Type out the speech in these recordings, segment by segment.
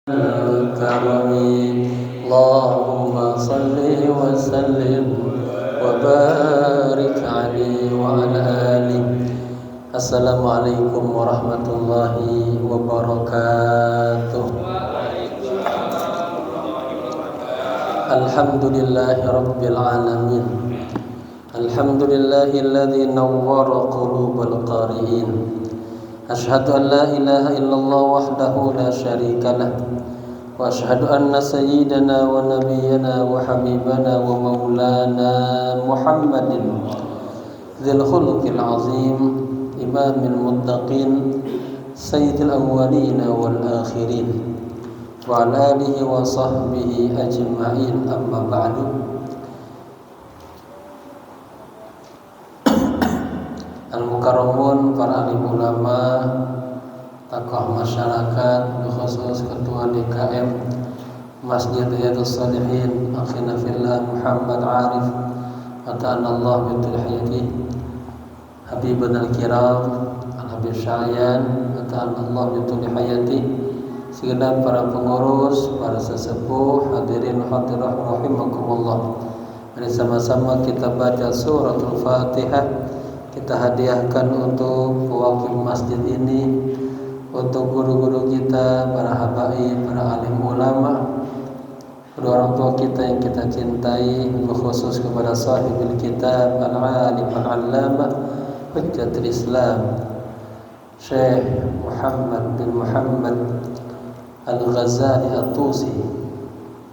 الكرم اللهم صل وسلم وبارك عليه وعلى آله. Assalamualaikum warahmatullahi wabarakatuh. Alhamdulillahi rabbil alamin. Alhamdulillahilladzi nawwara qulubal qari'in. Asyhadu an la ilaha illallah wahdahu la syarika lah wa asyhadu anna sayyidana wa nabiyyana wa habibana wa maulana Muhammadin dzil khuluqil azim imamil muttaqin sayyidil awwalin wal akhirin wa ala alihi wa sahbihi ajma'in, amma ba'du. Al-Mukarramun, para alim ulama, tokoh masyarakat, khusus ketua DKM Masjid Riyadhus Shalihin akhina fillah Muhammad Arif ata'ala Allah bitul hayati, habibun al-kiram al-habib Sya'yan ata'ala Allah bitul hayati, segenap para pengurus, para sesepuh, hadirin hadirat rahimakumullah. Mari sama-sama kita baca suratul Fatihah. Kita hadiahkan untuk pewakil masjid ini, untuk guru-guru kita, para habaib, para alim ulama, kedua orang tua kita yang kita cintai, khusus kepada sahibul kitab al-alim al-allamah hujjatul Islam Syekh Muhammad bin Muhammad Al-Ghazali At-Tusi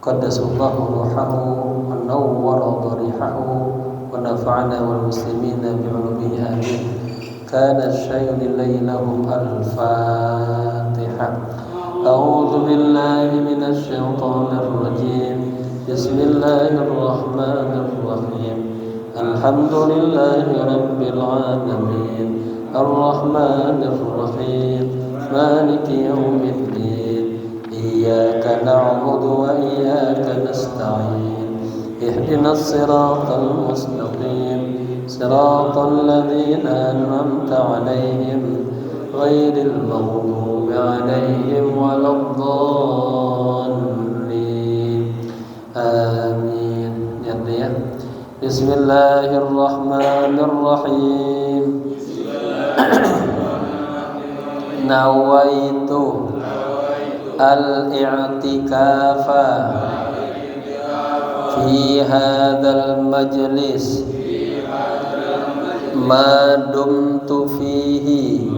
qaddasallahu ruhahu wa nawwara dharihahu wa nafa'ana wal muslimina bi'ulumihi amin. Kana asy-syai'u lillailahum al-Fatihah. A'udzu billahi minasy syaithanir rajim. Bismillahirrahmanirrahim. Alhamdulillahi rabbil alamin. Ar-rahmanir rahim. Maliki yaumiddin. Iyyaka na'budu wa iyyaka nasta'in. اهدنا الصراط المستقيم صراط الذين أنعمت عليهم غير المغضوب عليهم ولا الضالين آمين. Ya. Bismillahirrahmanirrahim. Nawaitu al-i'tikafa fi hadzal majlis ma dumtu fihi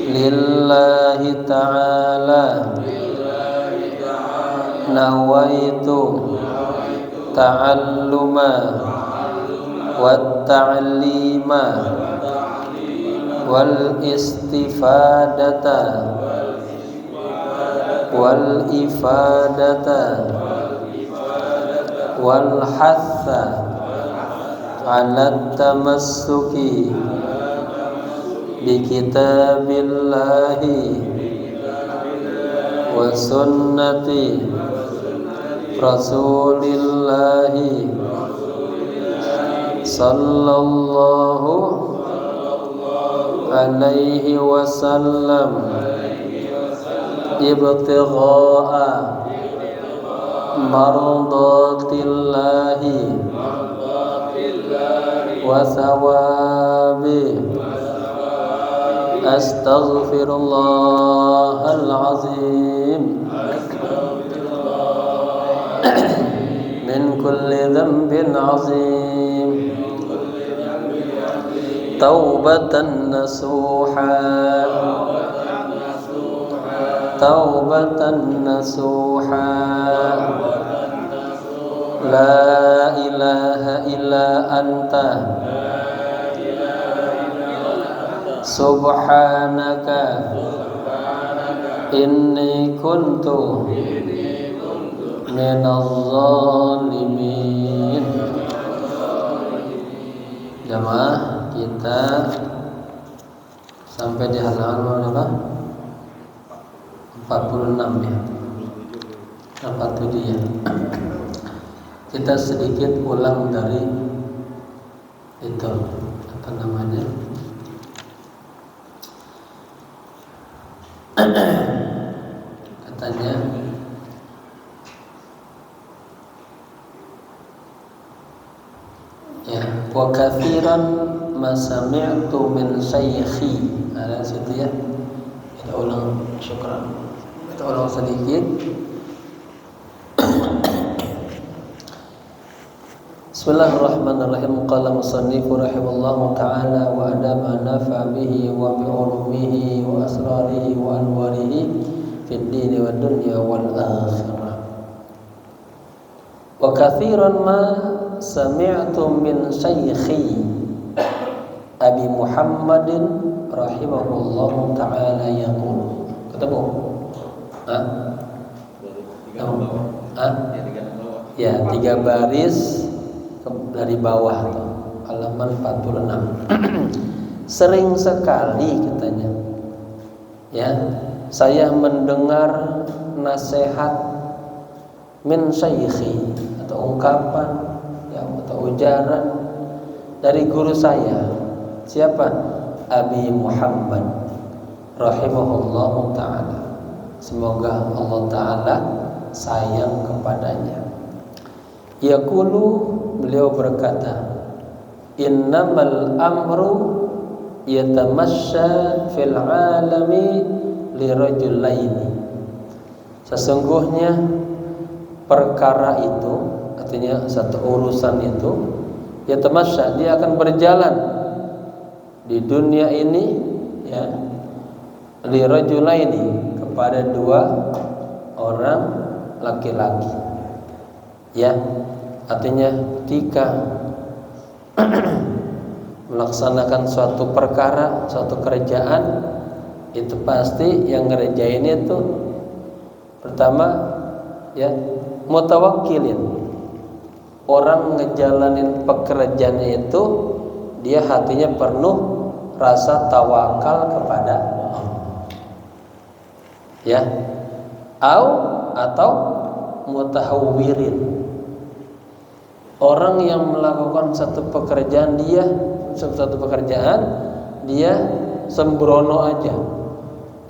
lillahi ta'ala nawaitu ta'alluma wat ta'lima wal istifadata wal ifadata wal hatha ala tamassuki bi kitabillahi wa sunnati rasulillahi sallallahu alaihi wasallam ibtigha'a mardatillahi wa thawabi. Astaghfirullahal azim min kulli dhanbin azim taubatan nasuha taubatan nasuha. La ilaha illa anta subhanaka inni kuntu minaz zalimin. Jamaah, kita sampai di halaman berapa? 46 ya. Apa itu dia? Kita sedikit ulang dari itu, apa namanya, katanya ya, wa katsiran ma sami'tu min syaikhi. Ada situ ya. Kita ulang, syukran. Kita ulang sedikit. Bismillahirrahmanirrahim. Qala musannifu rahimallahu ta'ala wa adama nafa bihi wa bi ulumihi wa asrarihi wa anwarihi fid dini wad dunya wal akhirah. Wa katsiran ma sami'tu min syaikhi Abi Muhammadin rahimahullahu ta'ala yaqul. Ketemu? Ya, 3 baris dari bawah tuh, halaman 46. Sering sekali katanya ya, saya mendengar nasihat min syaikhi atau ungkapan ya, atau ujaran dari guru saya. Siapa? Abi Muhammad rahimahullahu ta'ala. Semoga Allah ta'ala sayang kepadanya. Yaqulu, beliau berkata, innamal amru yatamasya fil alami lirajulaini. Sesungguhnya perkara itu, artinya satu urusan itu, yatamasya, dia akan berjalan di dunia ini ya, lirajulaini, kepada 2 orang laki-laki ya. Artinya ketika melaksanakan suatu perkara, suatu kerjaan, itu pasti yang ngerjain itu pertama ya mutawakkilin. Orang ngejalanin pekerjaannya itu dia hatinya penuh rasa tawakal kepada Allah. Ya. Atau mutahawwirin. Orang yang melakukan satu pekerjaan dia sembrono aja.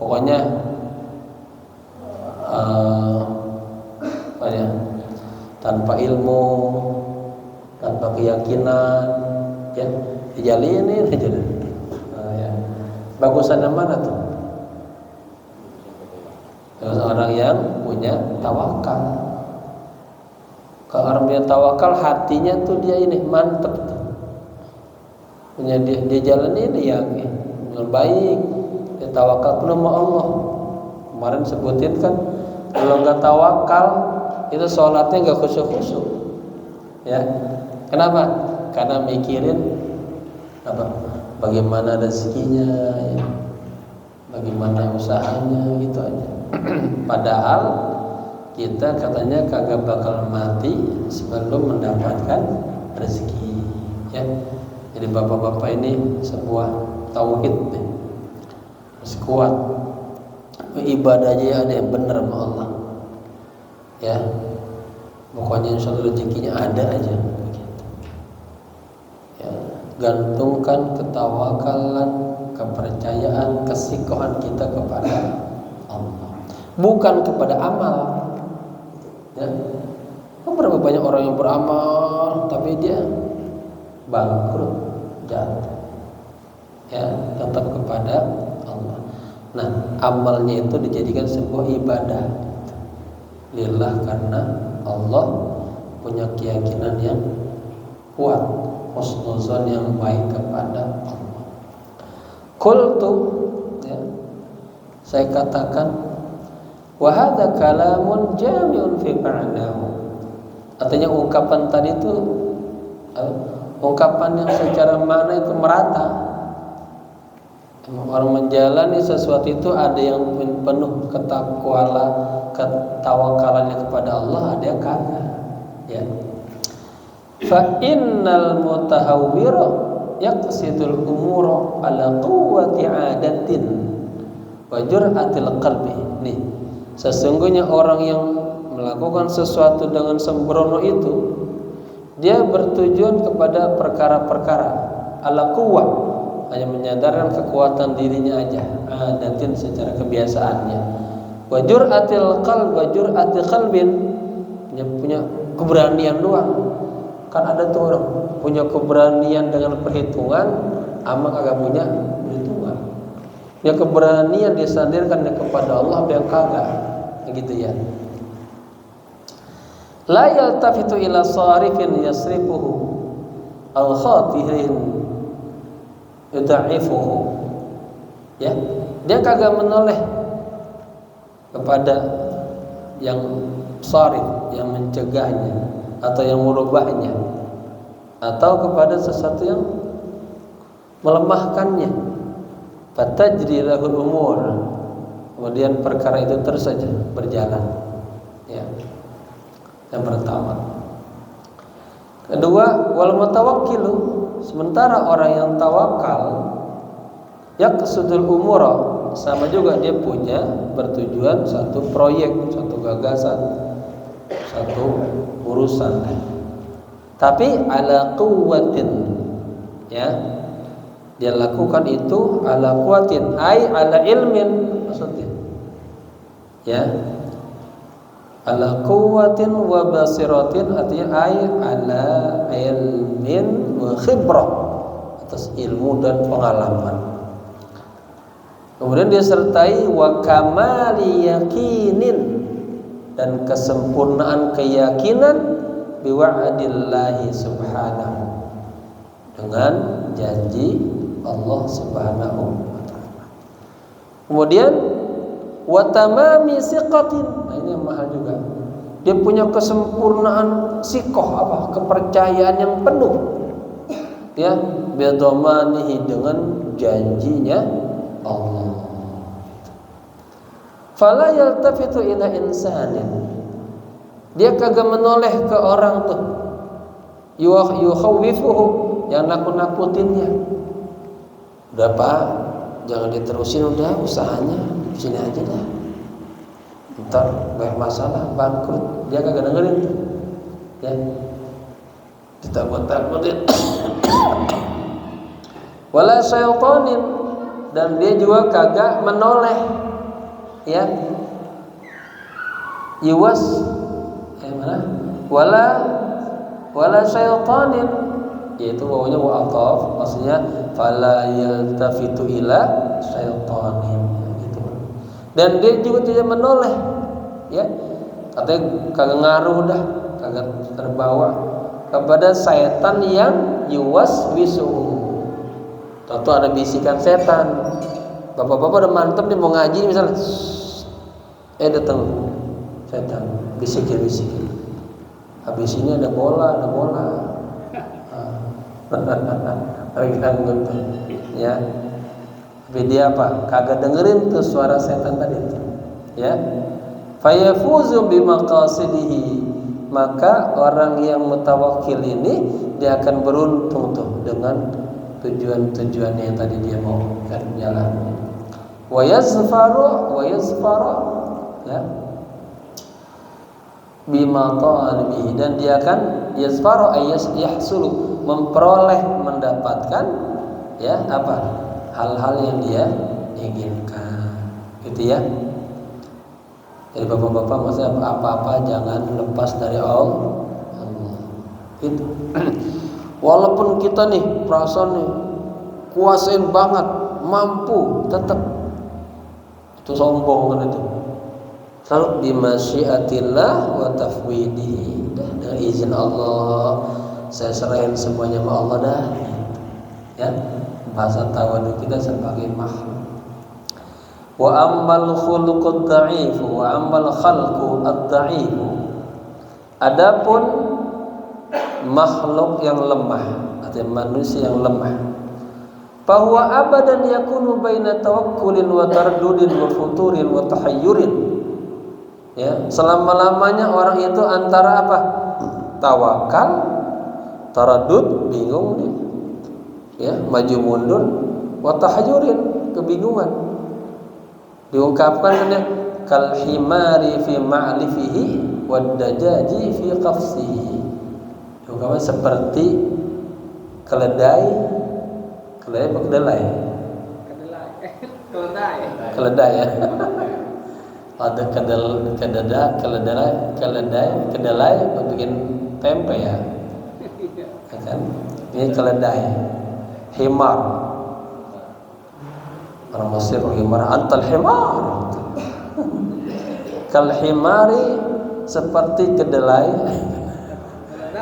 Pokoknya tanpa ilmu, tanpa keyakinan, ya dijalinin aja. Ya. Bagusan yang mana tuh? Orang yang punya tawakal. Kalau orang punya tawakal, hatinya tuh dia ini mantep tuh. Punya dia jalan ini ya dengan baik. Dia tawakal penuh sama Allah. Kemarin sebutin kan, kalau nggak tawakal itu sholatnya nggak khusyuk-khusyuk. Ya, kenapa? Karena mikirin apa? Bagaimana rezekinya, ya. Bagaimana usahanya, gitu aja. Padahal kita katanya kagak bakal mati sebelum mendapatkan rezeki ya. Jadi bapak-bapak ini sebuah tauhid nih. Harus kuat. Ibadahnya ada yang benar sama Allah. Ya. Pokoknya insyaallah rezekinya ada aja begitu. Ya, gantungkan ketawakalan, kepercayaan, kesikohan kita kepada Allah, bukan kepada amal. Ya, berapa banyak orang yang beramal tapi dia bangkrut, jatuh. Ya, tetap kepada Allah. Nah, amalnya itu dijadikan sebuah ibadah lillah, karena Allah punya keyakinan yang kuat, husnuzon yang baik kepada Allah. Qultu, ya, saya katakan, wa hadza kalamun jami'un fi ma'nahu. Artinya ungkapan tadi itu ungkapan yang secara makna itu merata. Orang menjalani sesuatu itu ada yang penuh ketawakalannya kepada Allah, ada yang kagak. Ya. Fa innal mutahawwira yaqsidul umura ala quwwati 'adatin wa jur'atil qalbi. Nih, sesungguhnya orang yang melakukan sesuatu dengan sembrono itu dia bertujuan kepada perkara-perkara ala quwwah, hanya menyadarkan kekuatan dirinya aja, adatin secara kebiasaannya, Wa jur'atil qalb wa jur'ati qalbin, punya keberanian doang. Kan ada tuh orang punya keberanian dengan perhitungan, ama kagak punya perhitungan. Punya keberanian disandarkan kepada Allah, yang kagak, gitu ya. La yaltafitu ila sarifin yasrifuhu al khatirin yudha'ifuhu. Ya, dia kagak menoleh kepada yang sarif, yang mencegahnya atau yang merubahnya, atau kepada sesuatu yang melemahkannya. Fatajri lahul umur, kemudian perkara itu terus saja berjalan. Ya, yang pertama. Kedua, wal mutawakkilu, sementara orang yang tawakal yaqsudul umura, sama juga dia punya bertujuan satu proyek, satu gagasan, satu urusan, tapi ala quwwatin, ya, dia lakukan itu ala quwwatin, ay ala ilmin, maksudnya, ya, ala quwwatin wa basiratin, artinya ay ala ilmin wa khibrah, atas ilmu dan pengalaman. Kemudian disertai wa kamali yakinin, dan kesempurnaan keyakinan biwa'dillahi subhanahu, dengan janji Allah subhanahu wa ta'ala. Kemudian wa tamami siqatin, nah ini yang mahal juga, dia punya kesempurnaan siqah, apa, kepercayaan yang penuh, ya, bidomanihi, dengan janjinya Allah. Fala yaltafitu ila insanin, dia kagak menoleh ke orang tuh, yukhawwifuhu, yang nakut-nakutinnya. Udah Pak, jangan diterusin, udah usahanya di sini aja dah, ntar banyak masalah, bangkrut. Dia kagak dengerin tuh, ya, ditakut-takutin. Wala syaitanin, dan dia juga kagak menoleh, ya, yuwas, mana? Wala syaitanin, yaitu bawahnya wa'ataf, maksudnya fala yaltafitu ila syaitanin, gitu. Dan dia juga tidak menoleh, ya, katanya kagak ngaruh dah, kagak terbawa kepada syaitan yang yuwas wisuhu. Tentu ada bisikan setan. Bapak-bapak udah mantep nih mau ngaji misalnya, datang setan, bisikin. Habis ini ada bola. Lagi nganggut, ya. Tapi dia apa? Kagak dengerin tuh suara setan tadi itu, ya. Fayafuzu bimaqasidihi, maka orang yang mutawakkil ini dia akan beruntung tuh dengan tujuan-tujuan yang tadi dia mau kan jalan. Wa yazfaru, ya, bima ta'alibihi, dan dia akan yazfaru yahsulu, memperoleh, mendapatkan, ya, apa, hal-hal yang dia inginkan, gitu ya. Jadi bapak-bapak, maksudnya apa-apa jangan lepas dari Allah, gitu. Walaupun kita nih perasaan nih kuasain banget, mampu, tetap itu sombong kan itu. Selalu bimasyiatillah wa tafwidihi, dengan izin Allah saya serahin semuanya sama Allah dah, ya, bahasa tawadu kita sebagai makhluk. Wa ammal khuluqud dha'if wa ammal khalqu ad-dha'if, adapun makhluk yang lemah atau manusia yang lemah, bahwa abadan yakunu baina tawakkulin wa taraddudin wa futurin wa tahayyurin, ya, selama-lamanya orang itu antara apa? Tawakal, taraddud, bingung nih, ya, maju mundur, wa tahayyurin, kebingungan. Diungkapkan dengan kal himari fi ma'lifihi wad dajaji fi qafsihi, diungkapkan seperti keledai ya. Keledai Ada kedelai bikin tempe ya. Kan? Ini keledai. Himar. Orang Mesir himar antal himar. Kal himari seperti kedelai.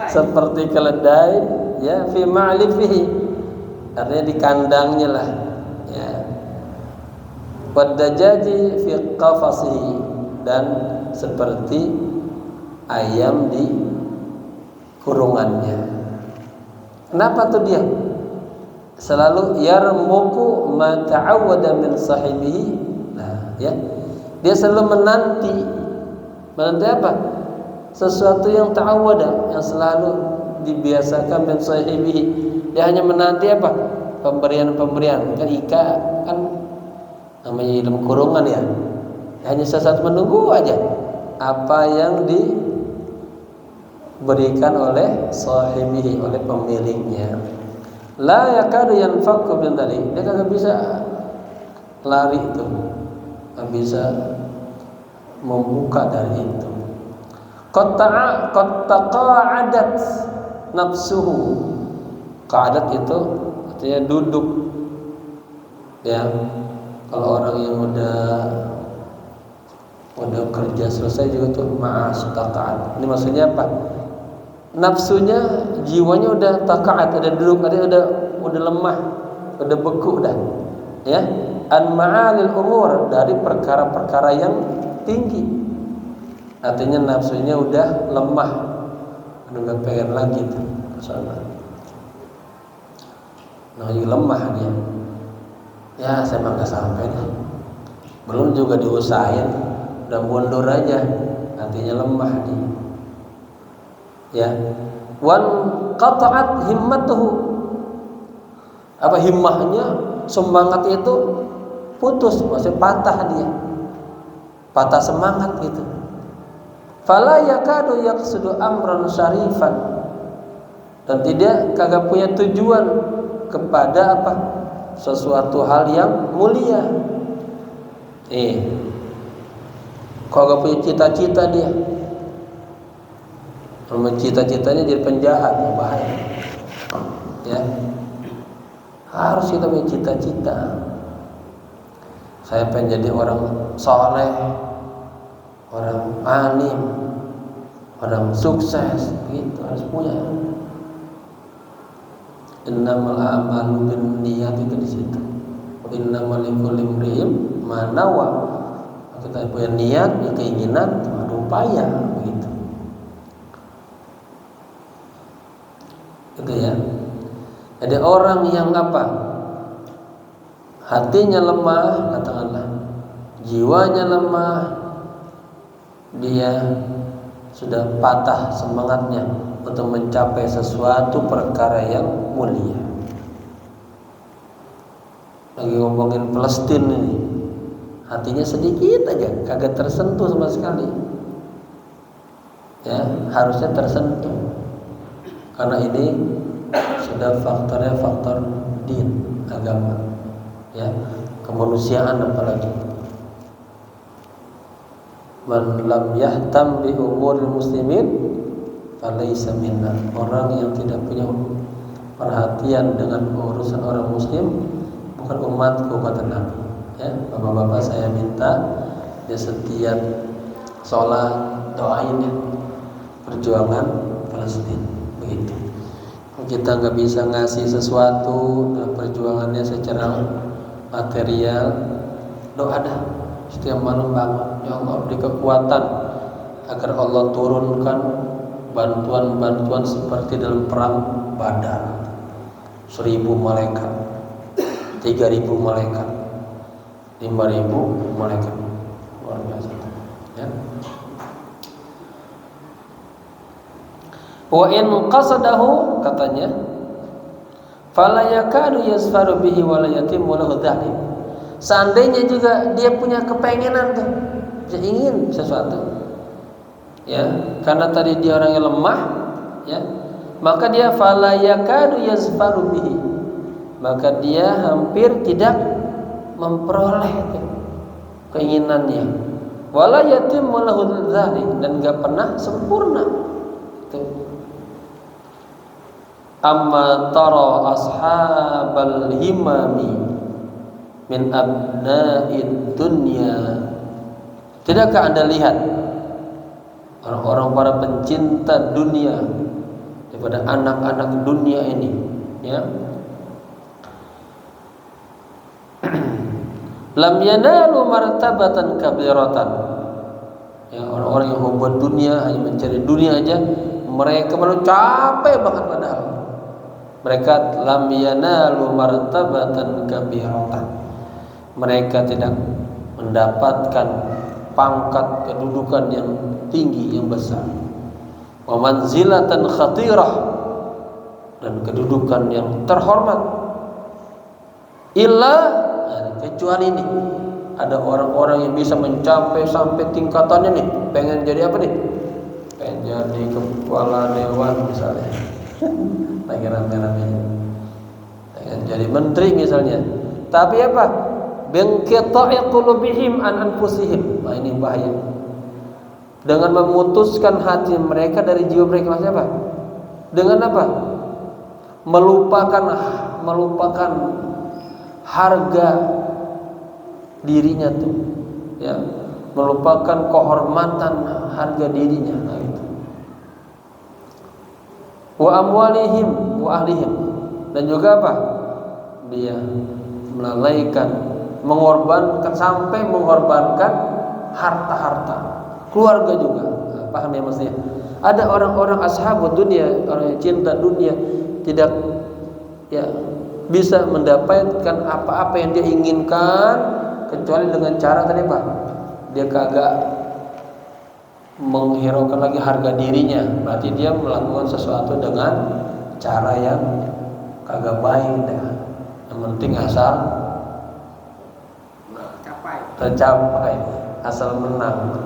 Seperti keledai ya fi ma'lifihi. Artinya di kandangnya lah ya. Wadajaji fi qafasihi, dan seperti ayam di kurungannya. Kenapa tuh dia selalu yarmuku ma ta'awwada min sahibihi? Nah, ya. Dia selalu menanti apa? Sesuatu yang ta'awwada, yang selalu dibiasakan min sahibihi. Dia hanya menanti apa? Pemberian-pemberian. Kan ika kan namanya dalam kurungan ya. Hanya sesaat menunggu aja apa yang diberikan oleh sahibihi, oleh pemiliknya. La yakadu yanfakku bin tali. Dia kagak bisa lari itu, kagak bisa membuka dari itu. Qataqa'adat nafsuhu. Qa'adat itu artinya duduk ya. Kalau orang yang udah kerja selesai juga tuh ma'astaqa'at. Ini maksudnya apa? Nafsunya, jiwanya udah taqa'at, udah duduk, udah lemah, udah beku dah. Ya, an ma'alil umur, dari perkara-perkara yang tinggi. Artinya nafsunya udah lemah, udah nggak pengen lagi tuh kesana. Nah, lemah dia. Ya, saya mah nggak sampai nih. Belum juga diusahain, udah mundur aja, artinya lemah dia. Ya, wan qata'at himmatuhu. Apa himmahnya, semangat itu putus, maksudnya patah dia, patah semangat gitu. Fala yakadu yaqsudu amran syarifan, dan tidak kagak punya tujuan kepada apa? Sesuatu hal yang mulia. Kagak punya cita-cita dia. Kalau cita-citanya jadi penjahat, bahaya. Ya. Harus kita punya cita-cita. Saya pengen jadi orang soleh, orang alim, orang sukses, gitu harus punya. Innamal a'malu binniyat, itu di situ. Innamal likulli imri'in ma nawa. Kita punya niat, ya keinginan, ada upaya begitu. Gitu ya. Jadi orang yang apa? Hatinya lemah, katakanlah, jiwanya lemah, dia sudah patah semangatnya untuk mencapai sesuatu perkara yang mulia. Lagi ngomongin Palestina ini, hatinya sedikit aja, kagak tersentuh sama sekali. Ya, harusnya tersentuh, karena ini sudah faktornya faktor din, agama, ya, kemanusiaan apalagi. Man lam yahtam bi umuril muslimin falaysa minna. Orang yang tidak punya perhatian dengan urusan orang muslim bukan umatku, kata Nabi. Ya, bapak-bapak saya minta ya setiap sholat doain ya perjuangan Palestina begitu. Kita nggak bisa ngasih sesuatu dalam perjuangannya secara material, doa dah setiap malam bangun, ya Allah beri kekuatan agar Allah turunkan bantuan-bantuan seperti dalam perang Badar, 1000 malaikat, 3000 malaikat, 5000 malaikat, luar biasa ya. Wa in qasadahu, katanya, fala yakadu yasfaru bihi wa la yatimmu lahu dhalik. Seandainya juga dia punya kepengenan tuh, bisa ingin sesuatu, ya, karena tadi dia orangnya lemah, ya, maka dia fala yakadu yasfaru bihi, maka dia hampir tidak memperoleh tuh keinginannya, wala yatimmu lahu dzalik, dan enggak pernah sempurna. Tuh. Amma tara ashabal himami min abna'id dunya, tidakkah Anda lihat orang-orang para pencinta dunia daripada anak-anak dunia ini, ya, lam yanalu martabatan kabiratan, ya, orang-orang yang hobi dunia, hanya mencari dunia aja, mereka malah capek banget, padahal mereka lam yanalu martabatan kabiratan, mereka tidak mendapatkan pangkat kedudukan yang tinggi, yang besar, wa manzilatan khatirah, dan kedudukan yang terhormat, illa, kecuali ini ada orang-orang yang bisa mencapai sampai tingkatannya nih, pengen jadi apa nih, pengen jadi kepala dewan misalnya, lagi rame-ramenya, pengen jadi menteri misalnya, tapi apa, bengketa'i qulubihim an anfusihim. Nah, ini bahaya. Dengan memutuskan hati mereka dari jiwa mereka. Maksudnya apa? Dengan apa? Melupakan harga dirinya tuh, ya, melupakan kehormatan harga dirinya. Nah, itu. Wa amwalihim wa ahlihim, dan juga apa? Dia melalaikan, mengorbankan, sampai mengorbankan harta-harta keluarga juga. Nah, paham ya maksudnya? Ada orang-orang ashabud dunia, orang yang cinta dunia, tidak, ya, bisa mendapatkan apa-apa yang dia inginkan kecuali dengan cara tadi apa? Dia kagak menghiraukan lagi harga dirinya. Berarti dia melakukan sesuatu dengan cara yang kagak baik dah. Yang penting asal tercapai, asal menang.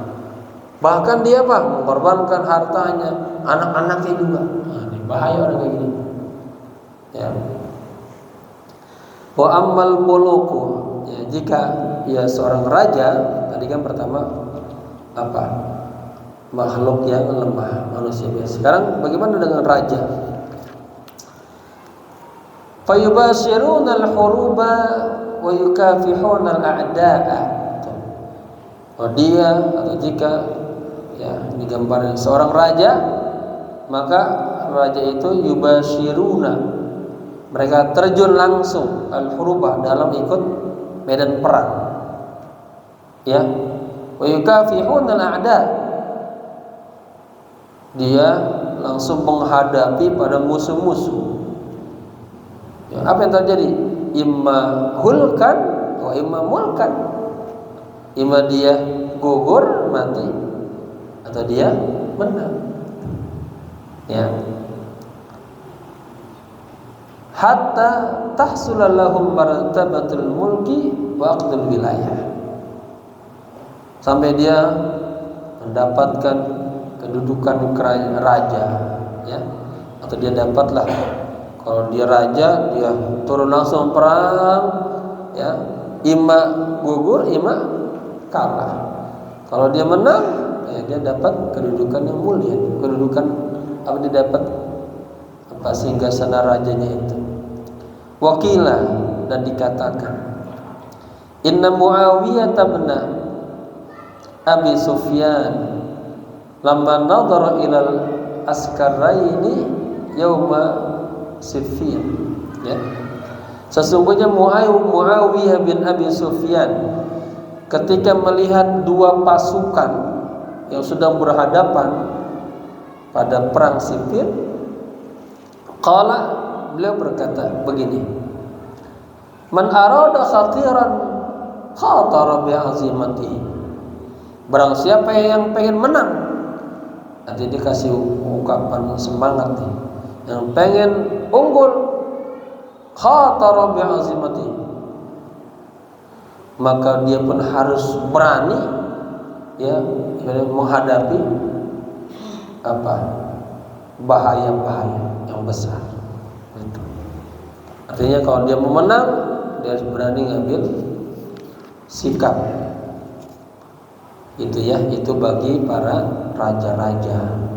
Bahkan dia apa? Mengorbankan hartanya, anak-anaknya juga. Nah, ini bahaya orang kayak gini. Ya. Wa ammal muluku, ya, jika ya seorang raja, tadi kan pertama apa? Makhluk yang lemah, manusia biasa. Sekarang bagaimana dengan raja? Fayubashiruna al-huruba wa yukafihuna al-a'da'a. Oh, dia, atau jika, ya, digambarkan seorang raja, maka raja itu yubashiruna, mereka terjun langsung al-huruba, dalam ikut medan perang, ya, wa yukafihuna al-a'da', dia langsung menghadapi pada musuh-musuh. Ya, apa yang terjadi? Imma hulkan wa imma mulkan. Imma dia gugur, mati, atau dia menang. Ya. Hatta tahsula lahum martabatul mulki wa aqdul wilayah. Sampai dia mendapatkan kedudukan raja, ya, atau dia dapatlah, kalau dia raja, dia turun langsung perang, ya, imma gugur, imma kalah. Kalau dia menang, ya, dia dapat kedudukan yang mulia, kedudukan apa, dia dapat apa, singgasana rajanya itu. Wakila, dan dikatakan, inna Muawiyah bin Abi Sufyan lamma nadhara ilal askaraini yauma Siffin, ya. Sesungguhnya Muawiyah bin Abi Sufyan ketika melihat dua pasukan yang sedang berhadapan pada perang Siffin, qala, beliau berkata begini, man arada khatiran khatara bi'azimatihi, barang siapa yang pengen menang, nanti dikasih ungkapan semangat nih, yang pengen unggul, khatara bi'azimatihi, maka dia pun harus berani, ya, menghadapi apa, bahaya-bahaya yang besar. Artinya kalau dia mau menang, dia harus berani ngambil sikap, Itu ya, itu bagi para raja-raja.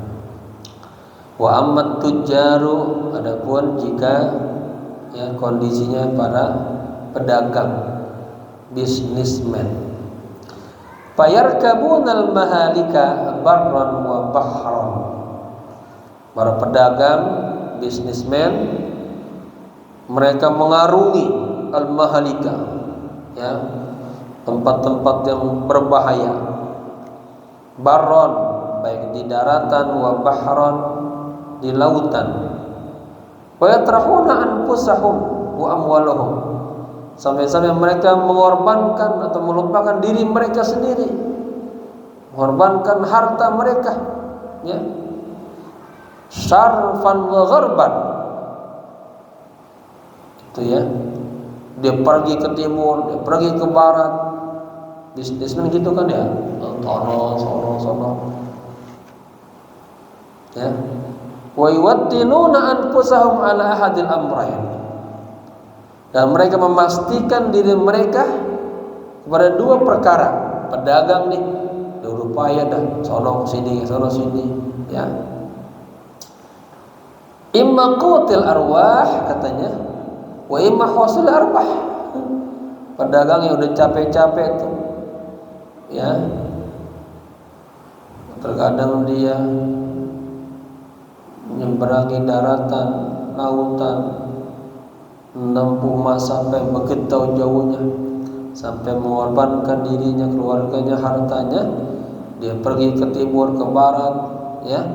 Wa ammat tujjaru, adapun jika ya kondisinya para pedagang, businessman, fayarkabunal mahalika barran wa bahran. Para pedagang, businessman, mereka mengarungi al-mahalika, ya, tempat-tempat yang berbahaya, barron, baik di daratan, wa bahron, di lautan, wa yatrahuna anfusahum wa amwalahum, sampai-sampai mereka mengorbankan atau melupakan diri mereka sendiri, mengorbankan harta mereka, ya, syarfan wa gharban. Itu ya, dia pergi ke timur, dia pergi ke barat, bisnismen gitu kan ya, sono, ya. Wa yuwattinuna anfusahum ala ahadil amrayn, dan mereka memastikan diri mereka kepada dua perkara. Pedagang nih, dia berupaya dah sono sini, ya. Imma qutil arwah katanya, wa imma hasil arbah. Pedagang yang udah capek-capek tuh, ya, terkadang dia menyeberangi daratan, lautan, menempuh masa sampai begitu jauhnya, sampai mengorbankan dirinya, keluarganya, hartanya. Dia pergi ke timur, ke barat, ya.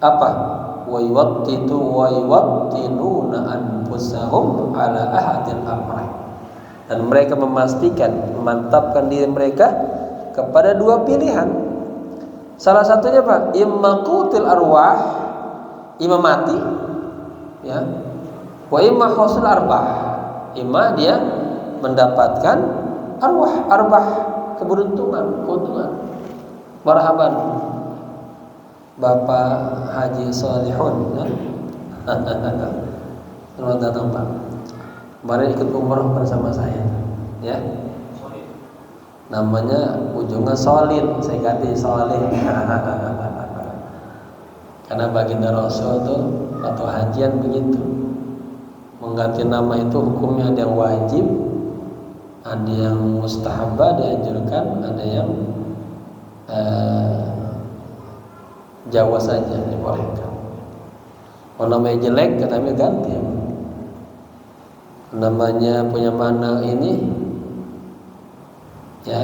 Apa? Wa yuwattinuna anfusahum ala ahadil amrayn. Dan mereka memastikan, memantapkan diri mereka kepada dua pilihan. Salah satunya apa? Imma qutil arwah, imma mati, ya. Wa imma hasil arbah, imma dia mendapatkan arbah, keberuntungan, keuntungan. Marhaban Bapak Haji Salihun, ya. Selamat datang Pak. Kemarin ikut umroh bersama saya, ya. Namanya ujungnya Solin, saya ganti Solin. Karena baginda Rasul tuh atau hajian begitu, mengganti nama itu hukumnya ada yang wajib, ada yang mustahabah, dianjurkan, ada yang Jawa saja dibolehkan. Kalau namanya jelek, katanya ganti. Namanya punya mana ini, ya,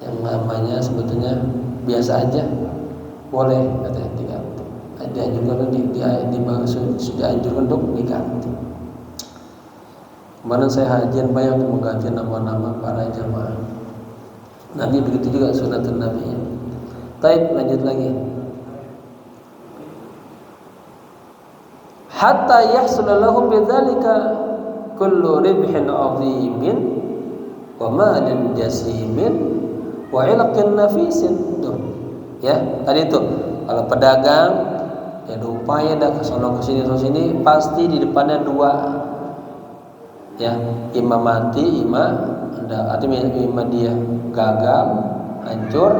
yang namanya sebetulnya biasa aja, boleh katanya diganti. Dianjurkan sudah anjurkan untuk diganti. Kemarin saya hajian banyak mengganti nama-nama para jamaah. Nabi begitu juga sunatun Nabi. Baik, lanjut lagi. Hatta yahsul lahum bidzalika kullu ribhin 'azimin wa malin jasimin wa 'ilqin nafisin. Tuh, ya, tadi itu kalau pedagang dia ada upaya dah ke sono ke sini, pasti di depannya dua, ya, imam mati, imam dia gagal, hancur,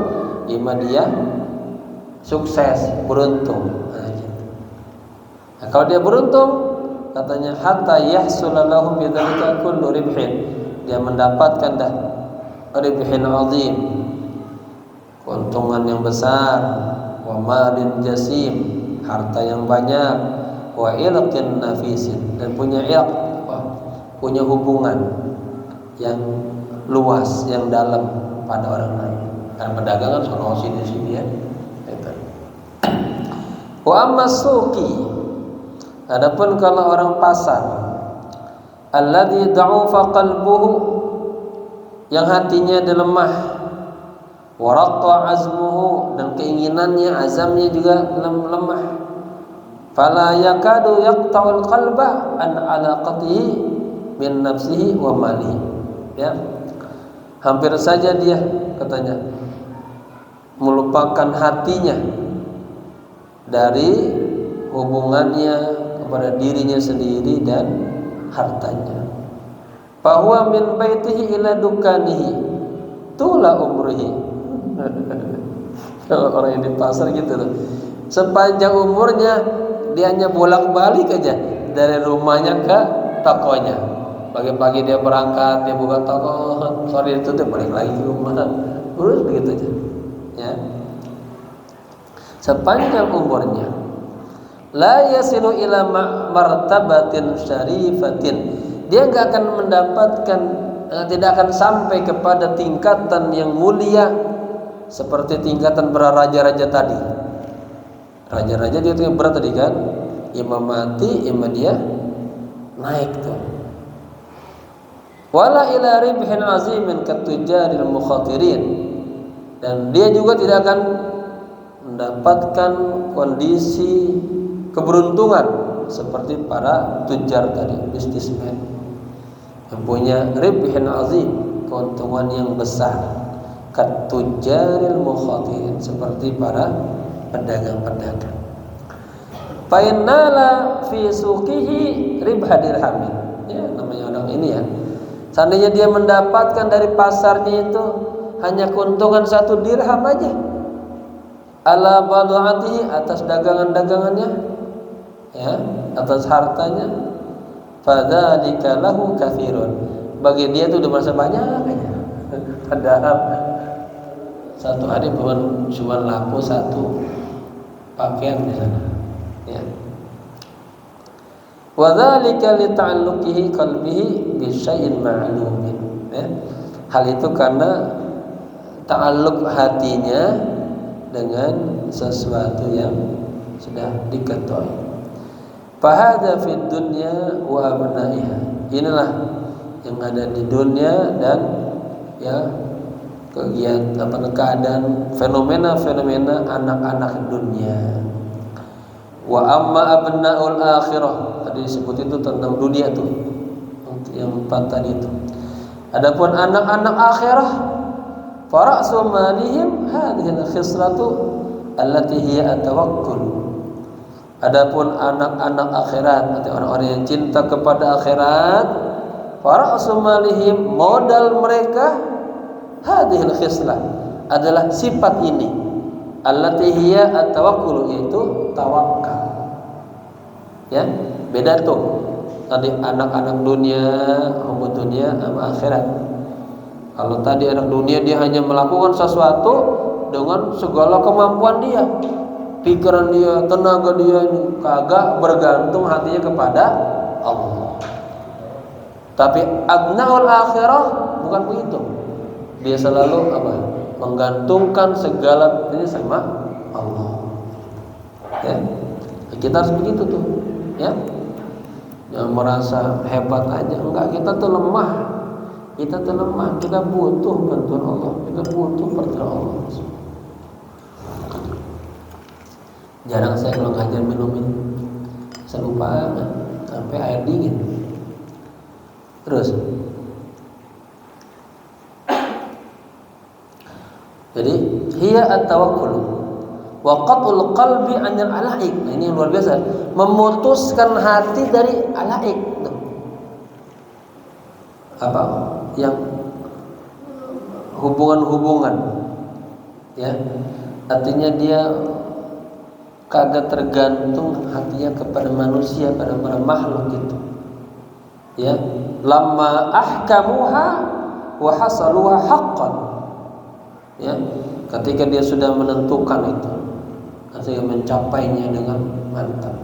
imam dia sukses, beruntung. Nah, kalau dia beruntung, katanya hatta yahsula lahum bidzalika kullu ribhin, dia mendapatkan dah ribhin azim, keuntungan yang besar, wa malin jasim, harta yang banyak, wa ilqin nafisin, dan punya ilq, punya hubungan yang luas, yang dalam pada orang lain. Karena pedagang kan sono sini ya. Itu. Wa amma suqi, adapun kalau orang pasar, alladzi da'ufa qalbuhu, yang hatinya lemah, wa raqqa azmuhu, dan keinginannya, azamnya juga lemah, fala yakadu yaqta'ul qalba an alaqatihi min nafsihi wa malihi, ya. Hampir saja dia katanya melupakan hatinya dari hubungannya kepada dirinya sendiri dan hartanya. Bahwa min baitihi ila dukanihi, tula umrihi. Kalau orang yang di pasar gitu tuh, sepanjang umurnya dia hanya bolak-balik aja dari rumahnya ke tokonya. Pagi-pagi dia berangkat, dia buka toko, sore itu dia balik lagi ke rumah, terus begitu aja. Ya, sepanjang umurnya. La yasilu ila martabatin syarifatin. Dia enggak akan mendapatkan, tidak akan sampai kepada tingkatan yang mulia seperti tingkatan para raja-raja tadi. Raja-raja dia itu yang berat tadi kan, imam mati, imam dia naik tuh. Wala ila ribhin azimin katujaril mukhatirin. Dan dia juga tidak akan mendapatkan kondisi keberuntungan seperti para tujar tadi, bisnismen yang punya ribhin azim, keuntungan yang besar, katujaril mukhatirin, seperti para pedagang-pedagang. Fa innala fi suqihi ribha dirhamin. Ya, namanya orang ini ya. Seandainya dia mendapatkan dari pasarnya itu hanya keuntungan 1 dirham aja, ala badu'atihi, atas dagangan-dagangannya, ya, atas hartanya, fadzalika lahu katsirun. Bagi dia itu udah merasa banyak aja. Padahal satu hari cuma laku 1 pakaian di sana. Ya. Wa dzalika li ta'alluqihi qalbihi bi syai'in ma'lumin. Ya. Hal itu karena ta'alluq hatinya dengan sesuatu yang sudah diketahui. Fahadha fid dunya wa abnaiha. Inilah yang ada di dunia dan ya kegiatan keadaan fenomena-fenomena anak-anak dunia. Wa amma abnaul akhirah, tadi disebut itu tentang dunia tuh, yang 4 tadi itu. Adapun anak-anak akhirah, fara'su malihim hadhihi al-khislatu allati hiya at-tawakkul. Adapun anak-anak akhirat, arti orang-orang yang cinta kepada akhirat, fara'su malihim, modal mereka, hadhihi al-khislah, adalah sifat ini, allati hiya at-tawakkul, yaitu tawakal. Ya, beda tuh tadi anak-anak dunia, hamba dunia sama akhirat. Kalau tadi anak dunia dia hanya melakukan sesuatu dengan segala kemampuan dia, pikiran dia, tenaga dia, ini kagak bergantung hatinya kepada Allah. Tapi abnaul akhirah bukan begitu. Dia selalu apa? Menggantungkan segala ini sama Allah. Ya, kita harus begitu tuh. Ya, jangan merasa hebat aja. Enggak, kita tuh lemah. Kita tuh lemah. Kita butuh bantuan Allah. Kita butuh pertolongan Allah. Jarang saya kalau ngajar minumin, saya lupa sampai air dingin. Terus, jadi hiya at-tawakkul wa qatul qalbi 'anil alaik. Nah, ini yang luar biasa, memutuskan hati dari alaik. Apa? Yang hubungan-hubungan. Ya. Artinya dia kagak tergantung hatinya kepada manusia, pada makhluk itu. Ya, lamma ahkamuha wa hasaluha haqqan. Ya, ketika dia sudah menentukan itu, ketika mencapainya dengan mantap.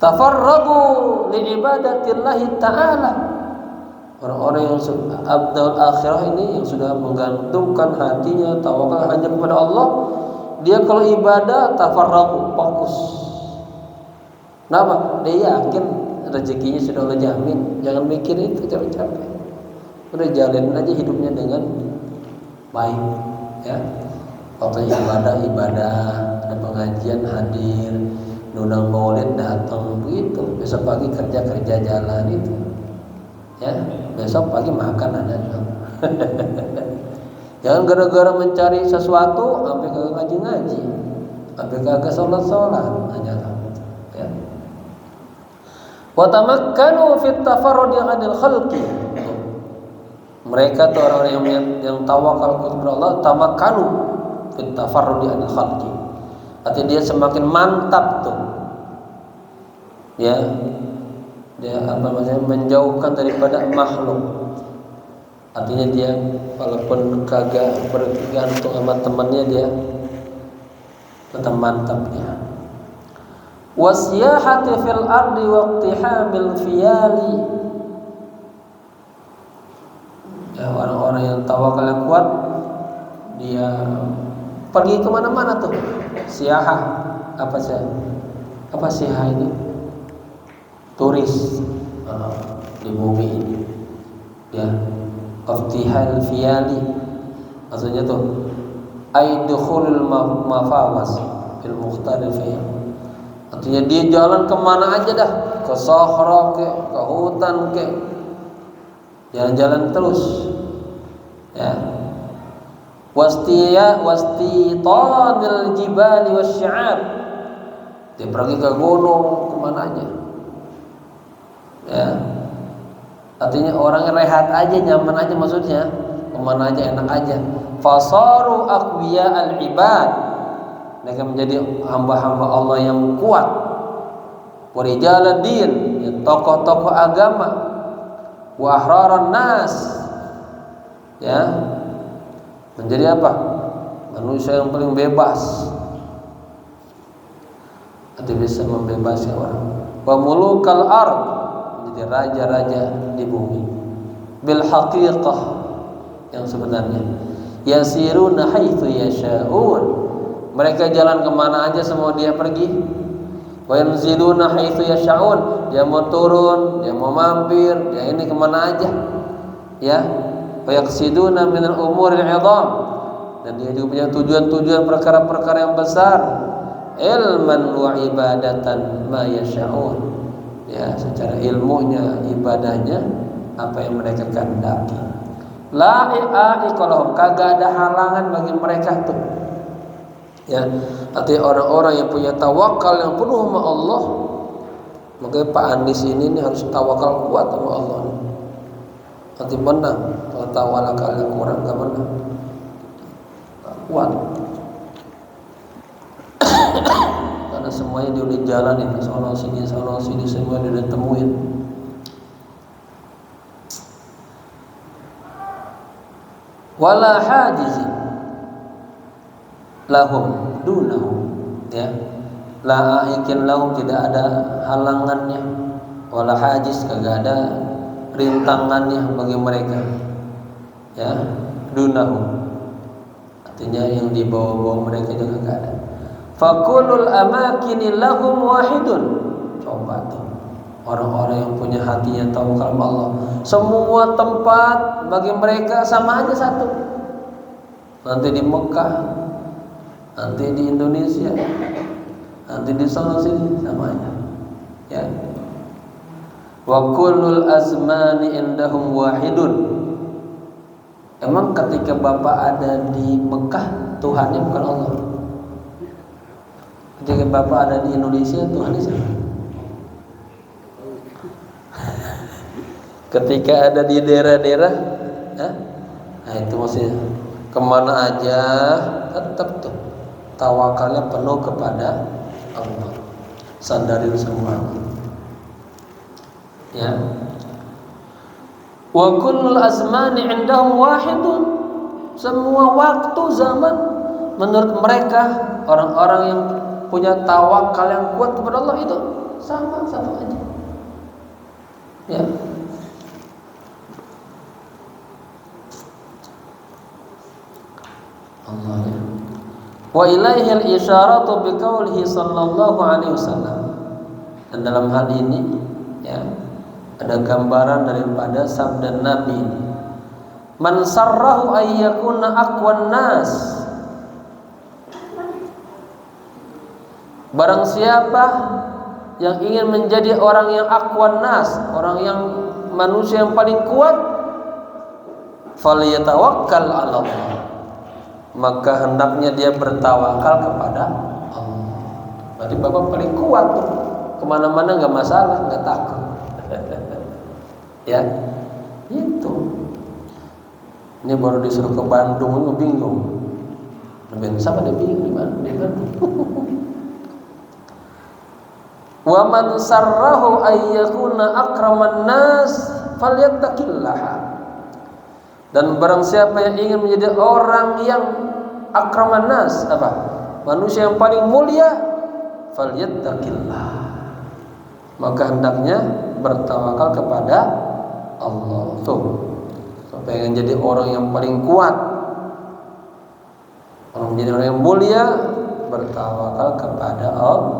Tafarragu li ibadatillahi ta'ala. Orang-orang yang abdul akhirah ini yang sudah menggantungkan hatinya, tawakal hanya kepada Allah, dia kalau ibadah tafarragu, fokus. Kenapa? Dia yakin rezekinya sudah Allah jamin. Jangan mikir itu capek-capek. Udah jalanin aja hidupnya dengan baik, ya. Waktu ibadah, ada pengajian hadir, undang maulid datang, begitu. Besok pagi kerja jalan itu, ya. Besok pagi makan ada. Jangan gara-gara mencari sesuatu sampai kagak ngaji, sampai kagak sholat, hanya ya. Wa tamakkanu fit tafarrudi 'anil khalqi. Mereka tuh orang-orang yang tawakal kepada Allah, tamakkanu fit tafarrudi anil khalqi. Artinya dia semakin mantap tuh. Ya. Dia menjauhkan daripada makhluk. Artinya dia walaupun kagak bergantung sama temannya, dia tetap mantap ya. Wasiyahati fil ardi waqtihamil fiyali. Ya, orang-orang yang tawakal yang kuat, dia pergi kemana-mana tuh. Siyahah, apa siyahah ini? Turis di bumi ini. Ya, waqtihal fiyali, maksudnya tuh aidukhulul mafawas fil mukhtalif. Artinya dia jalan kemana aja dah, ke sahara ke hutan ke, jalan-jalan terus. Ya. Wastitanil jibali wasy'ab. Dia pergi ke gunung kemana aja. Ya. Artinya orang rehat aja, nyaman aja, maksudnya kemana aja enak aja. Fasaru aqwiya al-ibad. Mereka menjadi hamba-hamba Allah yang kuat. Warijaluddin, ya, tokoh-tokoh agama. Wa ahraran nas. Ya. Menjadi apa? Manusia yang paling bebas. Atau bisa membebaskan orang. Wa mulukal ard, menjadi raja-raja di bumi. Bil haqiqah, yang sebenarnya. Yasiruna haitsu yasha'un. Mereka jalan kemana aja semua dia pergi. Wa yanziluna haitsu yasha'un. Dia mau turun, dia mau mampir, dia ini kemana aja. Ya. Wa yaqsiduna minal umuril 'idham. Dan dia juga punya tujuan-tujuan perkara-perkara yang besar. Ilman wa ibadatan ma yasha'un. Ya, secara ilmunya, ibadahnya, apa yang mereka kehendaki. La ia'iqalahum, kagak ada halangan bagi mereka tuh. Ya, artinya orang-orang yang punya tawakal yang penuh sama Allah. Makanya Pak Andis ini harus tawakal kuat sama Allah. Nanti menang. Kalau tawakalnya kurang, gak menang. Kuat. Karena semuanya dia udah jalanin, sono sini semua dia udah temuin. Wala hajizin lahum dunahum, ya. La aikin lahum, tidak ada halangannya. Wala hajiz, kagak ada rintangannya bagi mereka. Ya, dunahum. Artinya yang di bawah-bawah mereka juga enggak ada. Fakulul amakini lahum wahidun. Coba tuh, orang-orang yang punya hatinya tawakal sama Allah, semua tempat bagi mereka sama aja satu. Nanti di Mekah, nanti di Indonesia, nanti di sana sini sama aja. Ya. Wa kullul azmani indahum wahidun. Emang ketika Bapak ada di Mekah, Tuhannya bukan Allah. Ketika Bapak ada di Indonesia, Tuhannya siapa? Ketika ada di daerah-daerah, ya? Nah itu maksudnya kemana aja tetap tuh tawakalnya penuh kepada Allah, sandarin semua. Ya. Wa kullul azmani indahum wahidun. Semua waktu zaman menurut mereka, orang-orang yang punya tawakal yang kuat kepada Allah itu sama aja. Ya. Allah. Wa ilaihi al-isyaratu bi qaulihi sallallahu alaihi wasallam. Dan dalam hal ini, ya, ada gambaran daripada sabda Nabi. Man sarrahu ay yakuna aqwan nas. Barang siapa yang ingin menjadi orang yang aqwan nas, orang yang manusia yang paling kuat, falyatawakkal 'ala Allah. Maka hendaknya dia bertawakal kepada Allah. Berarti Bapak paling kuat tuh. Kemana-mana nggak masalah, nggak takut. Ya, itu. Ini baru disuruh ke Bandung, bingung. Sama dia bingung di mana? Di Bandung. Wa man sarrahu ayyakuna akraman nas falyattaqillah. Dan barang siapa yang ingin menjadi orang yang akraman nas, apa? Manusia yang paling mulia, falyattaqillah. Maka hendaknya bertawakal kepada Allah. Tuh. Pengen jadi orang yang paling kuat, orang menjadi orang yang mulia, bertawakal kepada Allah.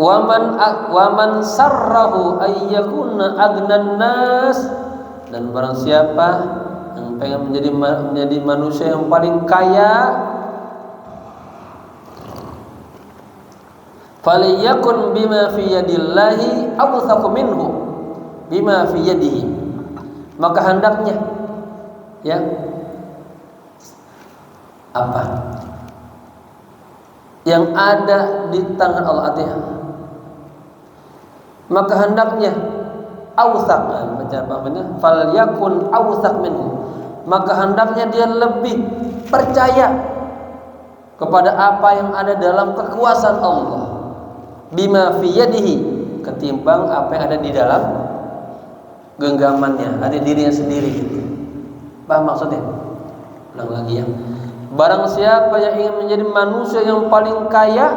Waman sarrahu ayyakuna agnan nas, dan barang siapa yang pengen menjadi manusia yang paling kaya, faliyakun bima fi yadillahi awthaqu minhu bima fi yadihi. Maka hendaknya ya apa yang ada di tangan Allah, artinya maka hendaknya awthaq, baca apa-apanya, falyakun awthaq minhu, maka hendaknya dia lebih percaya kepada apa yang ada dalam kekuasaan Allah, bima fi yadihi, ketimbang apa yang ada di dalam genggamannya, ada dirinya sendiri. Paham maksudnya? Ulang lagi ya. Barang siapa yang ingin menjadi manusia yang paling kaya,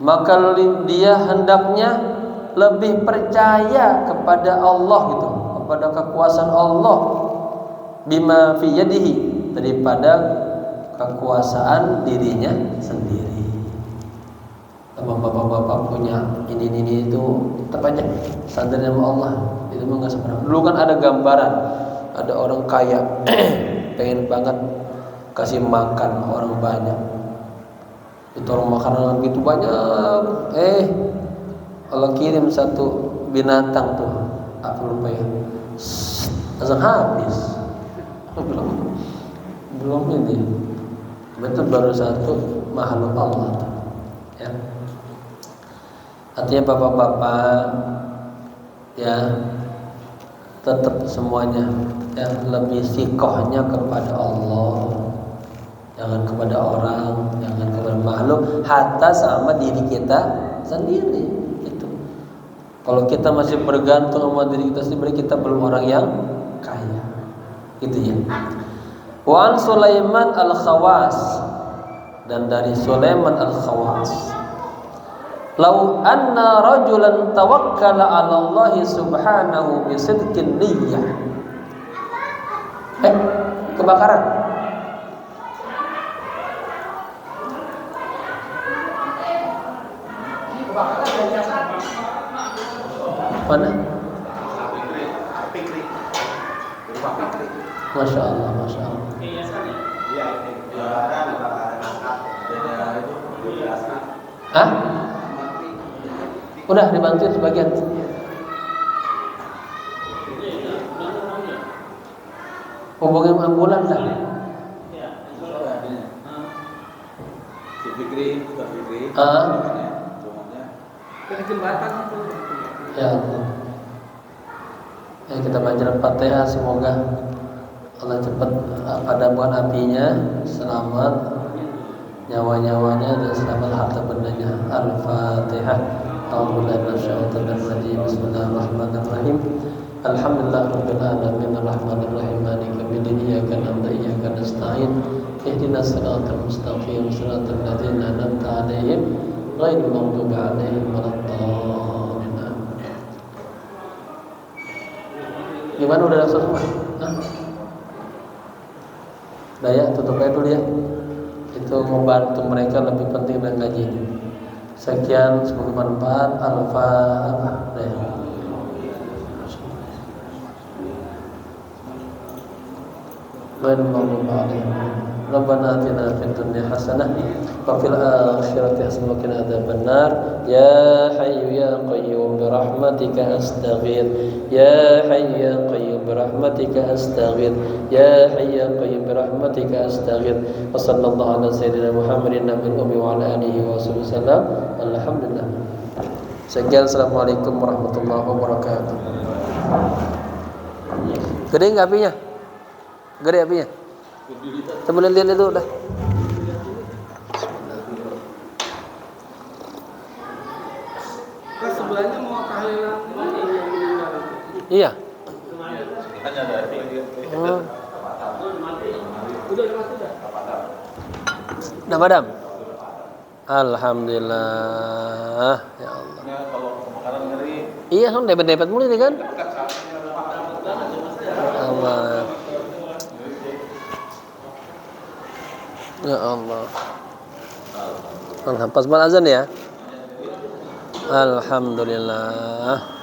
maka dia hendaknya lebih percaya kepada Allah gitu, kepada kekuasaan Allah, bima fi yadihi, daripada kekuasaan dirinya sendiri. Bapak-bapak punya ini itu tetap aja sadar sama Allah, itu mah nggak seberapa. Dulu kan ada gambaran, ada orang kaya pengen banget kasih makan orang banyak, itu orang makanan gitu banyak, Allah kirim satu binatang tuh, apa lupa ya, langsung habis. belum ini, betul baru satu makhluk Allah tuh, ya. Artinya bapak-bapak ya tetap semuanya ya lebih sikohnya kepada Allah, jangan kepada orang, jangan kepada makhluk, hatta sama diri kita sendiri. Itu kalau kita masih bergantung sama diri kita sendiri, kita belum orang yang kaya, gitu ya. Wa an Sulaiman al-Khawas, dan dari Sulaiman al-Khawas, lau anna rajulan tawakkala 'ala Allah subhanahu bi sidqin niyyah. Kebakaran. Mana? Masya Allah, Masya Allah. Hah? Udah dibantuin sebagian. Hubungin ambulan dah. Si Fikri. Kena jembatan itu. Ya Allah. Ya, kita baca Al-Fatihah, semoga Allah cepat padamkan apinya, selamat nyawa-nyawanya dan selamat harta bendanya. Al-Fatihah. Bismillahirrahmanirrahim. Alhamdulillahirabbil alamin arrahmanir rahim maliki yaumiddin iyyaka na'budu wa iyyaka nasta'in ihdinas siratal mustaqim siratal ladzina an'amta 'alaihim ghairil maghdubi 'alaihim waladdallin. Gimana, udah langsung semua? Daya tutup aja dulu ya. Itu membantu mereka lebih penting dari ngaji. Sekian, semoga bermanfaat. Al-Fatihah. Rabbana atina fid dunya hasanah wa fil akhirati hasanah wa qina adzabannar. Ya hayyu ya qayyum bi rahmatika astaghfir. Ya hayyu ya qayyum bi rahmatika astaghfir. Ya hayyu ya qayyum bi rahmatika astaghfir. Wa sallallahu ala sayyidina Muhammadin nabiyil ummi wa ala alihi wa sahbihi wasallam. Alhamdulillah. Sekian, assalamualaikum warahmatullahi wabarakatuh. Gede nggak apinya? Gede apinya? Coba lihat itu udah. Sebelahnya mau tahlilan Iya. Udah padam? Alhamdulillah. Ya Allah. Iya, kan debet-debet mulu ini kan? Allah. Ya Allah. Pas azan ya. Alhamdulillah.